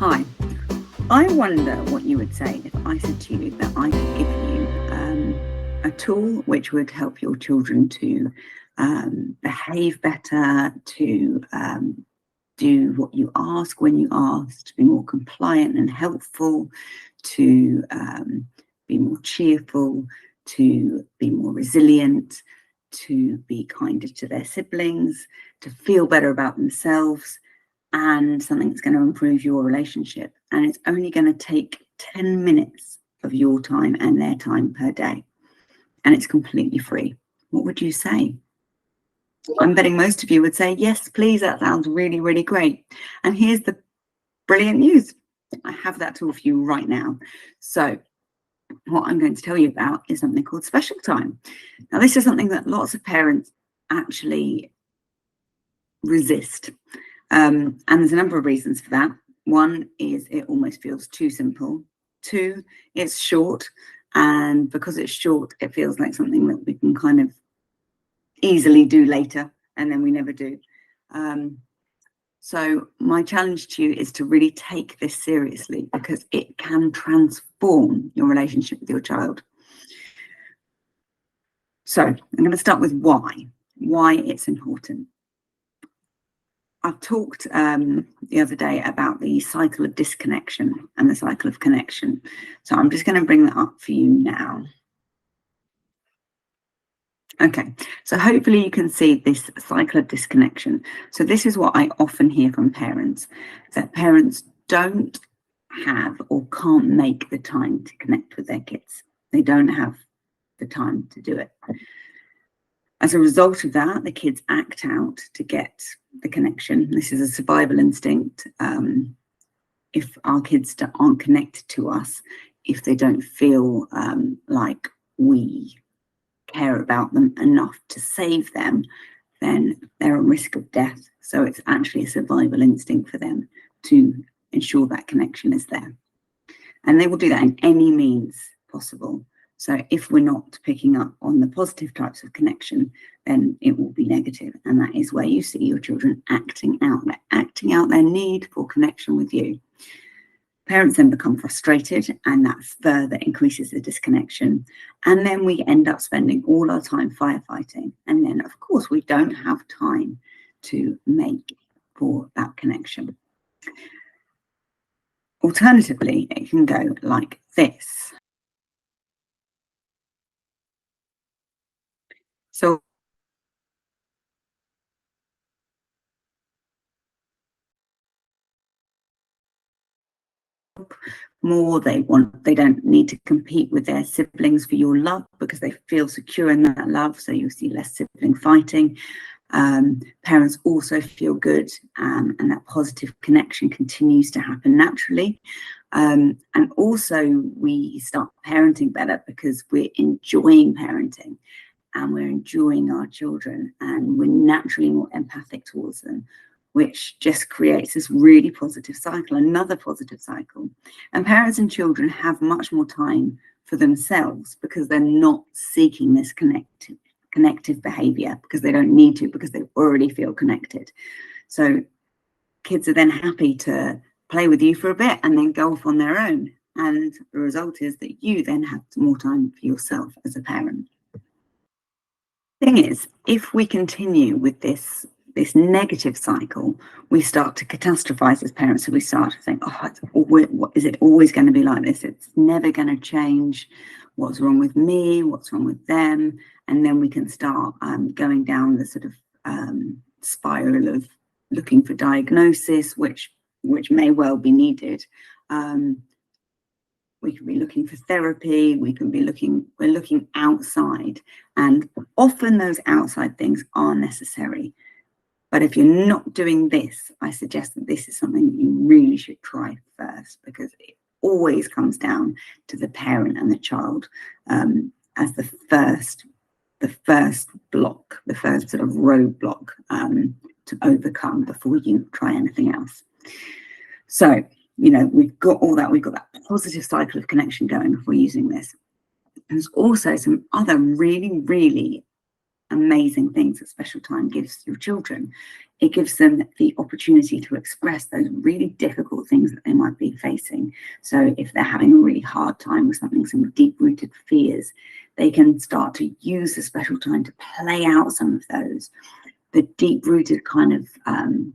Hi, I wonder what you would say if I said to you that I could give you a tool which would help your children to behave better, to do what you ask when you ask, to be more compliant and helpful, to be more cheerful, to be more resilient, to be kinder to their siblings, to feel better about themselves, and something that's going to improve your relationship. And it's only going to take 10 minutes of your time and their time per day. And it's completely free. What would you say? I'm betting most of you would say, yes, please, that sounds really, really great. And here's the brilliant news. I have that tool for you right now. So what I'm going to tell you about is something called Special Time. Now, this is something that lots of parents actually resist. And there's a number of reasons for that. One is it almost feels too simple. Two, it's short. And because it's short, it feels like something that we can kind of easily do later, and then we never do. So my challenge to you is to really take this seriously, because it can transform your relationship with your child. So I'm going to start with why it's important. I've talked the other day about the cycle of disconnection and the cycle of connection. So I'm just going to bring that up for you now. Okay, so hopefully you can see this cycle of disconnection. So this is what I often hear from parents, that parents don't have or can't make the time to connect with their kids. They don't have the time to do it. As a result of that, the kids act out to get the connection. This is a survival instinct. If our kids aren't connected to us, if they don't feel like we care about them enough to save them, then they're at risk of death. So it's actually a survival instinct for them to ensure that connection is there. And they will do that in any means possible. So if we're not picking up on the positive types of connection, then it will be negative. And that is where you see your children acting out their need for connection with you. Parents then become frustrated, and that further increases the disconnection. And then we end up spending all our time firefighting. And then, of course, we don't have time to make for that connection. Alternatively, it can go like this. So more, they don't need to compete with their siblings for your love because they feel secure in that love. So you see less sibling fighting. Parents also feel good, and that positive connection continues to happen naturally. And also we start parenting better because we're enjoying parenting and we're enjoying our children, and we're naturally more empathic towards them, which just creates this really positive cycle, another positive cycle. And parents and children have much more time for themselves because they're not seeking this connective behavior, because they don't need to, because they already feel connected. So kids are then happy to play with you for a bit and then go off on their own. And the result is that you then have more time for yourself as a parent. Thing is, if we continue with this negative cycle, we start to catastrophize as parents. So we start to think, is it always going to be like this? It's never going to change. What's wrong with me? What's wrong with them? And then we can start going down the sort of spiral of looking for diagnosis, which may well be needed. We can be looking for therapy. We're looking outside, and often those outside things are necessary. But if you're not doing this, I suggest that this is something that you really should try first, because it always comes down to the parent and the child as the first block, the first sort of roadblock to overcome before you try anything else. So, we've got all that. We've got that positive cycle of connection going if we're using this. There's also some other really, really amazing things that special time gives your children. It gives them the opportunity to express those really difficult things that they might be facing. So if they're having a really hard time with something, some deep-rooted fears, they can start to use the special time to play out some of those, the deep-rooted kind of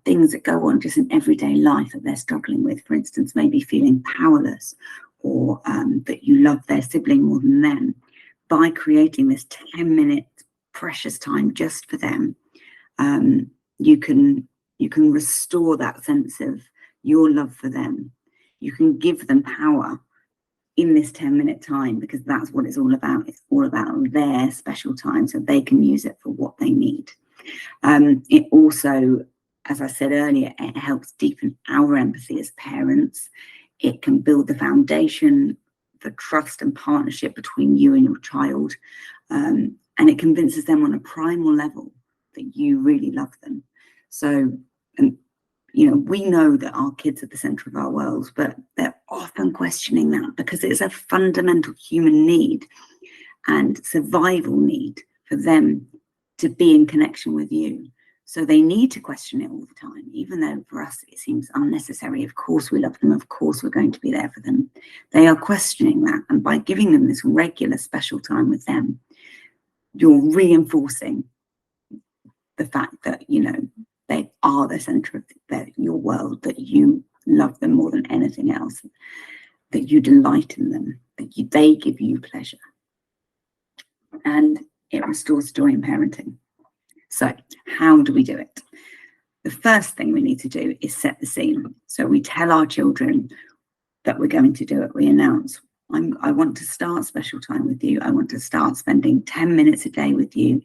things that go on just in everyday life that they're struggling with. For instance, maybe feeling powerless, or that you love their sibling more than them. By creating this 10-minute precious time just for them, you can restore that sense of your love for them. You can give them power in this 10-minute time, because that's what it's all about. It's all about their special time, so they can use it for what they need. It also, as I said earlier, it helps deepen our empathy as parents. It can build the foundation for trust and partnership between you and your child. And it convinces them on a primal level that you really love them. So, you know, we know that our kids are the center of our worlds, but they're often questioning that, because it's a fundamental human need and survival need for them to be in connection with you. So they need to question it all the time, even though for us it seems unnecessary. Of course we love them, of course we're going to be there for them. They are questioning that, and by giving them this regular special time with them, you're reinforcing the fact that, you know, they are the center of your world, that you love them more than anything else, that you delight in them, that they give you pleasure. And it restores joy in parenting. So how do we do it? The first thing we need to do is set the scene. So we tell our children that we're going to do it. We announce, I want to start special time with you. I want to start spending 10 minutes a day with you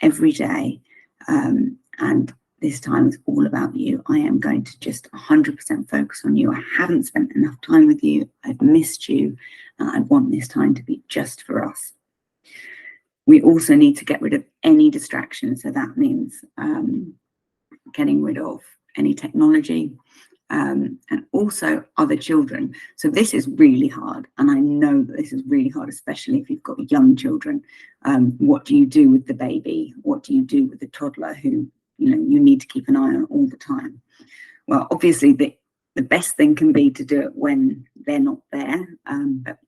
every day. And this time is all about you. I am going to just 100% focus on you. I haven't spent enough time with you. I've missed you. And I want this time to be just for us. We also need to get rid of any distractions. So that means getting rid of any technology, and also other children. So this is really hard. And I know that this is really hard, especially if you've got young children. What do you do with the baby? What do you do with the toddler who, you know, you need to keep an eye on all the time? Well, obviously the best thing can be to do it when they're not there. But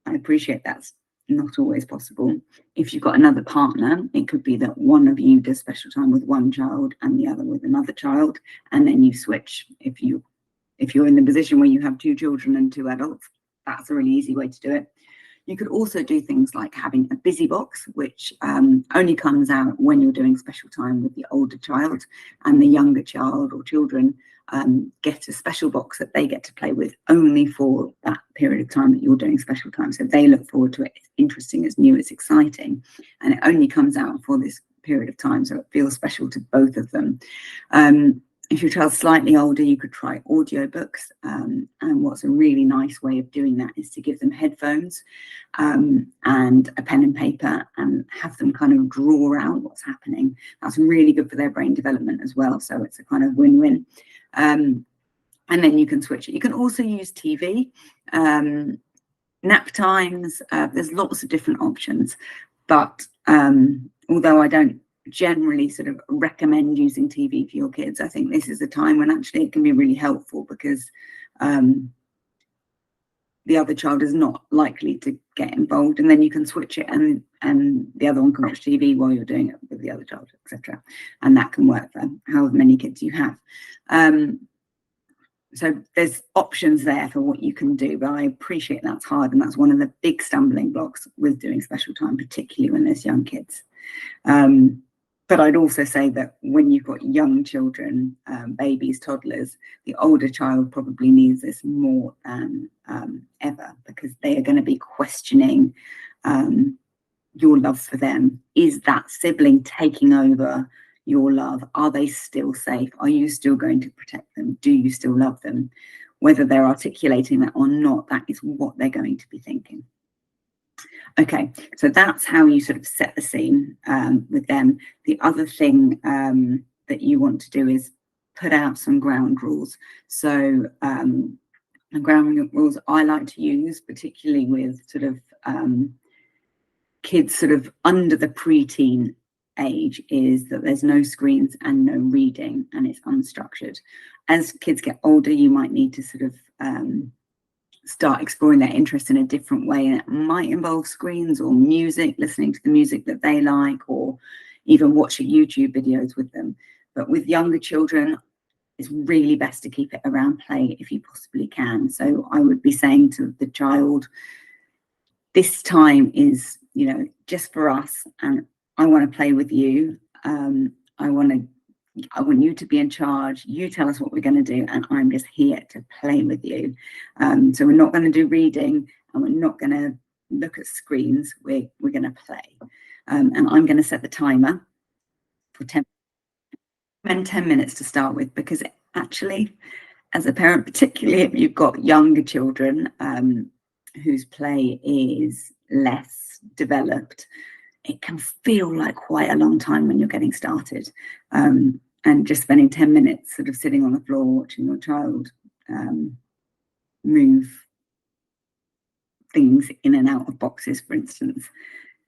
I appreciate that's not always possible. If you've got another partner, it could be that one of you does special time with one child and the other with another child, and then you switch. If you're in the position where you have 2 children and 2 adults, that's a really easy way to do it. You could also do things like having a busy box, which only comes out when you're doing special time with the older child, and the younger child or children get a special box that they get to play with only for that period of time that you're doing special time. So they look forward to it. It's interesting, it's new, it's exciting, and it only comes out for this period of time, so it feels special to both of them. If your child's slightly older, you could try audiobooks. And what's a really nice way of doing that is to give them headphones and a pen and paper, and have them kind of draw out what's happening. That's really good for their brain development as well. So it's a kind of win-win. And then you can switch it. You can also use TV, nap times. There's lots of different options. But although I don't generally sort of recommend using TV for your kids, I think this is a time when actually it can be really helpful, because the other child is not likely to get involved, and then you can switch it, and the other one can watch TV while you're doing it with the other child, etc. And that can work for however many kids you have. So there's options there for what you can do, but I appreciate that's hard, and that's one of the big stumbling blocks with doing special time, particularly when there's young kids. But I'd also say that when you've got young children, babies, toddlers, the older child probably needs this more than ever, because they are going to be questioning your love for them. Is that sibling taking over your love? Are they still safe? Are you still going to protect them? Do you still love them? Whether they're articulating that or not, that is what they're going to be thinking. Okay, so that's how you sort of set the scene with them. The other thing that you want to do is put out some ground rules. So the ground rules I like to use, particularly with sort of kids sort of under the preteen age is that there's no screens and no reading, and it's unstructured. As kids get older, you might need to sort of start exploring their interest in a different way, and it might involve screens or music, listening to the music that they like, or even watching YouTube videos with them. But with younger children, it's really best to keep it around play if you possibly can. So I would be saying to the child, this time is, you know, just for us, and I want to play with you. I want you to be in charge. You tell us what we're going to do, and I'm just here to play with you. So we're not going to do reading, and we're not going to look at screens. We're going to play, and I'm going to set the timer for 10 minutes to start with, because actually, as a parent, particularly if you've got younger children whose play is less developed, it can feel like quite a long time when you're getting started. And just spending 10 minutes sort of sitting on the floor watching your child move things in and out of boxes, for instance,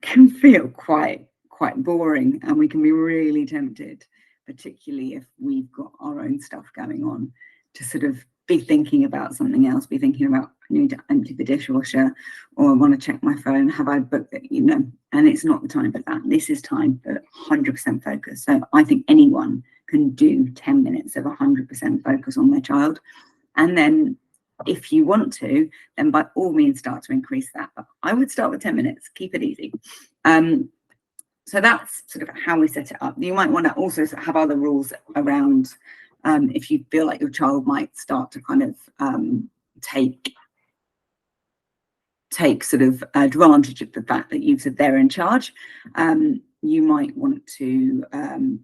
can feel quite boring, and we can be really tempted, particularly if we've got our own stuff going on, to sort of be thinking about something else, be thinking about, I need to empty the dishwasher, or I want to check my phone, have I booked it, you know, and it's not the time for that. This is time for 100% focus. So I think anyone can do 10 minutes of 100% focus on their child. And then if you want to, then by all means start to increase that. But I would start with 10 minutes, keep it easy. So that's sort of how we set it up. You might want to also have other rules around if you feel like your child might start to kind of take sort of advantage of the fact that you've said they're in charge. You might want to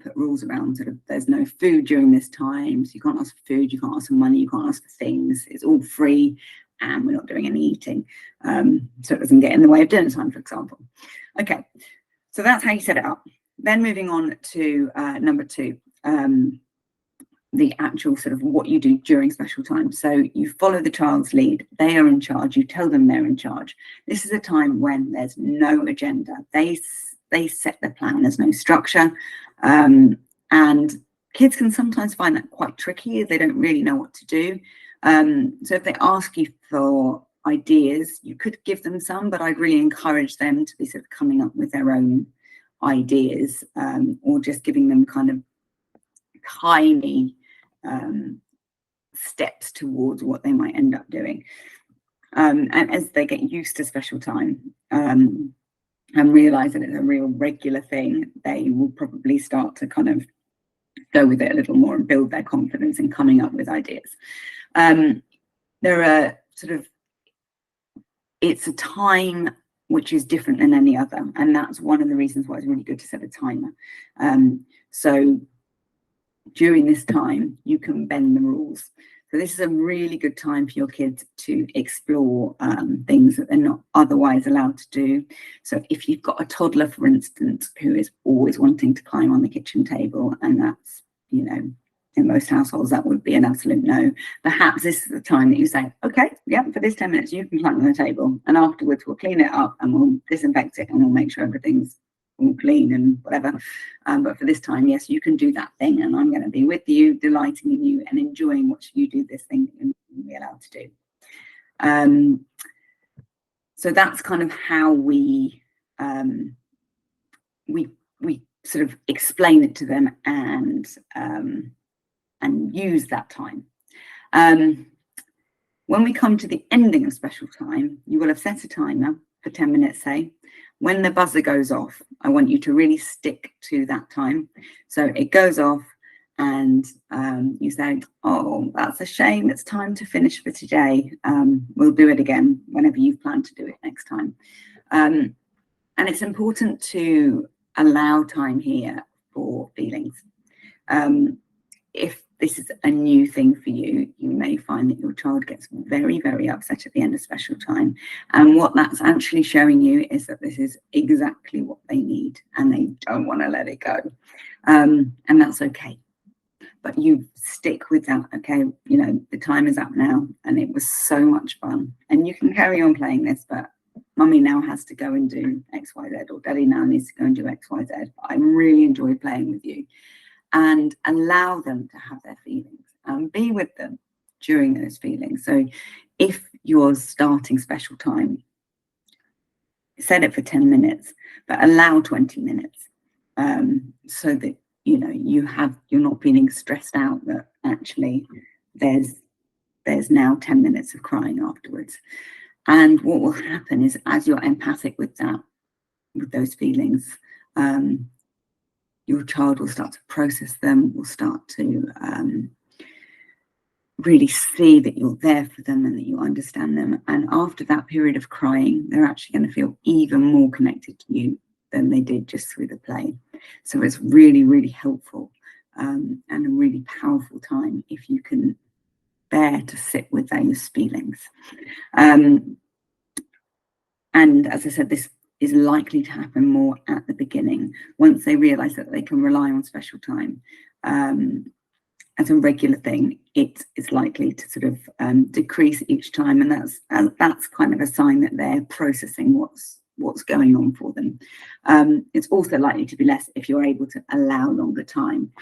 put rules around sort of, there's no food during this time, so you can't ask for food, you can't ask for money, you can't ask for things, it's all free, and we're not doing any eating, so it doesn't get in the way of dinner time, for example. Okay, so that's how you set it up. Then moving on to number 2, the actual sort of what you do during special time. So you follow the child's lead. They are in charge. You tell them they're in charge. This is a time when there's no agenda. They set the plan. There's no structure. And kids can sometimes find that quite tricky. They don't really know what to do. So if they ask you for ideas, you could give them some, but I'd really encourage them to be sort of coming up with their own ideas, or just giving them kind of tiny steps towards what they might end up doing. And as they get used to special time and realize that it's a real regular thing, they will probably start to kind of go with it a little more and build their confidence in coming up with ideas. There are sort of, it's a time which is different than any other, and that's one of the reasons why it's really good to set a timer. So during this time, you can bend the rules. So this is a really good time for your kids to explore things that they're not otherwise allowed to do. So if you've got a toddler, for instance, who is always wanting to climb on the kitchen table, and that's, you know, in most households, that would be an absolute no. Perhaps this is the time that you say, okay, yeah, for this 10 minutes, you can climb on the table, and afterwards we'll clean it up and we'll disinfect it and we'll make sure everything's all clean and whatever. But for this time, yes, you can do that thing, and I'm going to be with you, delighting in you and enjoying watching you do this thing that you're not be allowed to do. So that's kind of how we sort of explain it to them and use that time. When we come to the ending of special time, you will have set a timer for 10 minutes, say. When the buzzer goes off, I want you to really stick to that time. So it goes off and you say, oh, that's a shame, it's time to finish for today. We'll do it again whenever you've planned to do it next time. And it's important to allow time here for feelings. If this is a new thing for you, you may find that your child gets very, very upset at the end of special time. And what that's actually showing you is that this is exactly what they need and they don't want to let it go. And that's okay. But you stick with that, okay? You know, the time is up now and it was so much fun. And you can carry on playing this, but mummy now has to go and do X, Y, Z, or daddy now needs to go and do X, Y, Z. But I really enjoy playing with you. And allow them to have their feelings and be with them during those feelings. So if you're starting special time, set it for 10 minutes, but allow 20 minutes, so that you're not feeling stressed out that actually there's now 10 minutes of crying afterwards. And what will happen is, as you're empathic with those feelings, your child will start to process them, will start to really see that you're there for them and that you understand them. And after that period of crying, they're actually going to feel even more connected to you than they did just through the play. So it's really, really helpful and a really powerful time if you can bear to sit with those feelings. And as I said, this is likely to happen more at the beginning. Once they realise that they can rely on special time as a regular thing, it is likely to sort of decrease each time, and that's kind of a sign that they're processing what's going on for them. It's also likely to be less if you're able to allow longer time,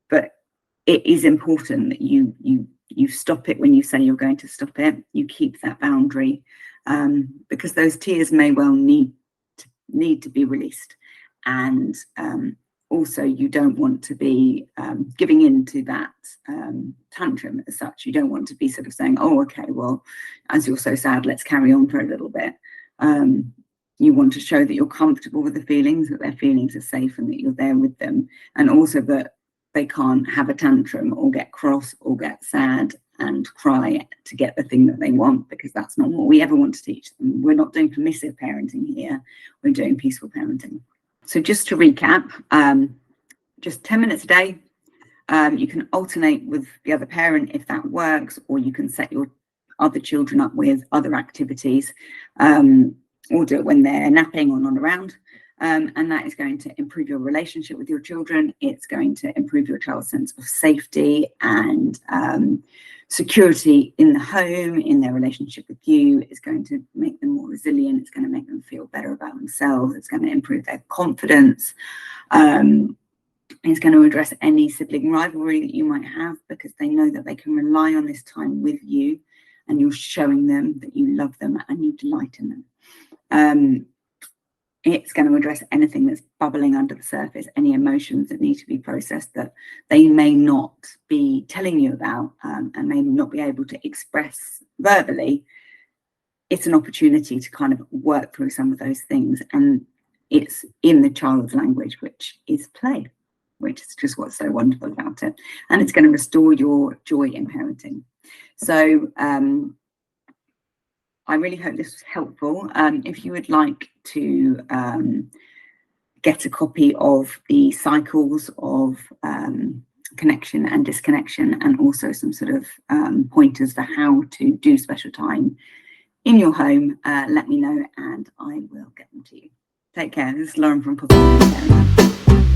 but it is important that you stop it when you say you're going to stop it. You keep that boundary, because those tears may well need to be released, and also you don't want to be giving in to that tantrum as such. You don't want to be sort of saying, oh, okay, well, as you're so sad, let's carry on for a little bit. You want to show that you're comfortable with the feelings, that their feelings are safe, and that you're there with them, and also that they can't have a tantrum or get cross or get sad and cry to get the thing that they want, because that's not what we ever want to teach them. We're not doing permissive parenting here, we're doing peaceful parenting. So just to recap, just 10 minutes a day. You can alternate with the other parent if that works, or you can set your other children up with other activities, or do it when they're napping or not around. And that is going to improve your relationship with your children. It's going to improve your child's sense of safety and security in the home, in their relationship with you. It's going to make them more resilient. It's going to make them feel better about themselves. It's going to improve their confidence. It's going to address any sibling rivalry that you might have, because they know that they can rely on this time with you, and you're showing them that you love them and you delight in them. It's going to address anything that's bubbling under the surface, any emotions that need to be processed that they may not be telling you about, and may not be able to express verbally. It's an opportunity to kind of work through some of those things, and it's in the child's language, which is play, which is just what's so wonderful about it. And it's going to restore your joy in parenting. So I really hope this was helpful. If you would like to get a copy of the cycles of connection and disconnection, and also some sort of pointers for how to do special time in your home, let me know and I will get them to you. Take care. This is Lauren from Positive Parenting.